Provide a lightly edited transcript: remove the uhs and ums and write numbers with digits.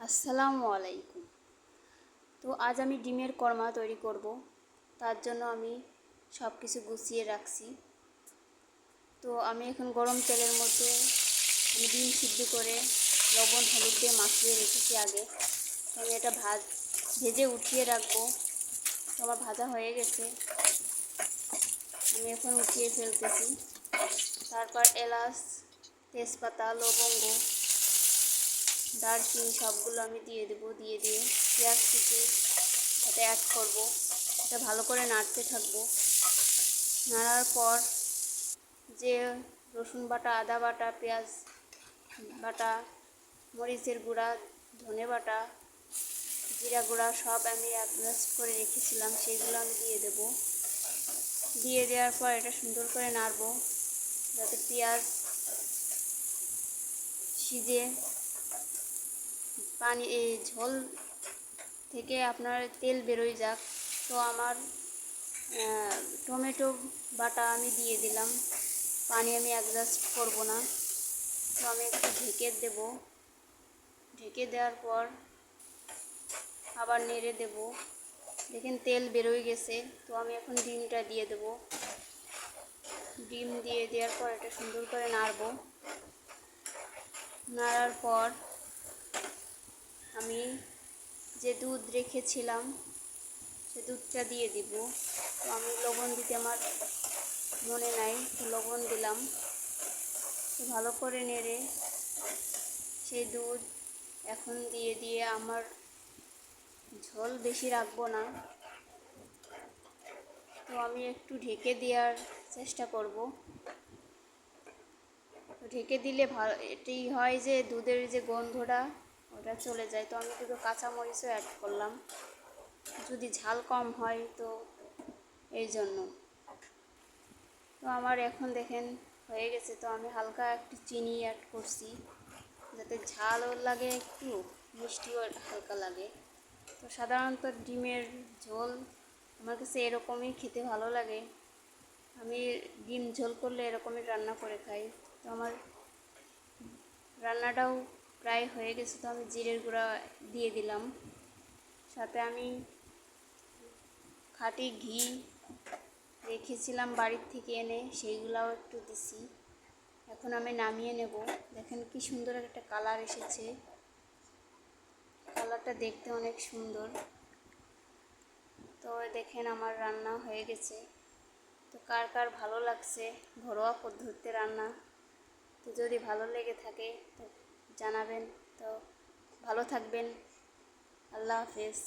আসসালামু আলাইকুম। তো আজ আমি ডিমের কর্মা তৈরি করব। তার জন্য আমি সব কিছু গুছিয়ে রাখছি। তো আমি এখন গরম তেলের মধ্যে ডিম সিদ্ধ করে লবণ হলুদ দিয়ে মাখিয়ে রেখেছি আগে। তো আমি এটা ভেজে উঠিয়ে রাখবো। তো আমার ভাজা হয়ে গেছে, আমি এখন উঠিয়ে ফেলতেছি। তারপর এলাচ, তেজপাতা, লবঙ্গ, দারচিনি সবগুলো আমি দিয়ে দেবো। দিয়ে পেঁয়াজ কুচি সাথে অ্যাড করব। এটা ভালো করে নাড়তে থাকবো। নাড়ার পর যে রসুন বাটা, আদা বাটা, পেঁয়াজ বাটা, মরিচের গুঁড়া, ধনে বাটা, জিরা গুঁড়া সব আমি অ্যাডজাস্ট করে রেখেছিলাম, সেইগুলো আমি দিয়ে দেব। দিয়ে দেওয়ার পর এটা সুন্দর করে নাড়বো যাতে পেঁয়াজ সিজে ঝোল থেকে আপনার তেল বেরোয় যাক। তো আমার টমেটো বাটা আমি দিয়ে দিলাম, পানি আমি অ্যাডজাস্ট করব না। তো আমি একটু ঢেকে দেব। ঢেকে দেওয়ার পর আবার নেড়ে দেব। দেখেন তেল বেরোয় গেছে। তো আমি এখন ডিমটা দিয়ে দেব। ডিম দিয়ে দেওয়ার পর এটা সুন্দর করে নাড়ব। নাড়ার পর আমি যে দুধ রেখেছিলাম সে দুধটা দিয়ে দিব। তো আমি লবণ দিতে আমার মনে নাই, তো লবণ দিলাম। তো ভালো করে নেড়ে সেই দুধ এখন দিয়ে আমার ঝোল বেশি রাখবো না। তো আমি একটু ঢেকে দেওয়ার চেষ্টা করব। তো ঢেকে দিলে ভালো এটাই হয় যে দুধের যে গন্ধটা ওটা চলে যায়। তো আমি দুটো কাঁচামরিচও অ্যাড করলাম, যদি ঝাল কম হয় তো এই জন্য। তো আমার এখন দেখেন হয়ে গেছে। তো আমি হালকা একটু চিনি অ্যাড করছি যাতে ঝালও লাগে, একটু মিষ্টিও হালকা লাগে। তো সাধারণত ডিমের ঝোল আমার কাছে এরকমই খেতে ভালো লাগে। আমি ডিম ঝোল করলে এরকমই রান্না করে খাই। তো আমার রান্নাটাও প্রায় হয়ে গেছে। তো আমি জিরের গুঁড়া দিয়ে দিলাম, সাথে আমি খাঁটি ঘি রেখেছিলাম বাড়ির থেকে এনে, সেইগুলাও একটু দিছি। এখন আমি নামিয়ে নেব। দেখেন কি সুন্দর একটা কালার এসেছে, কালারটা দেখতে অনেক সুন্দর। তো দেখেন আমার রান্না হয়ে গেছে। তো কার কার ভালো লাগছে ঘরোয়া পদ্ধতিতে রান্না? তো যদি ভালো লেগে থাকে তো জানাবেন। তো ভালো থাকবেন। আল্লাহ হাফেজ।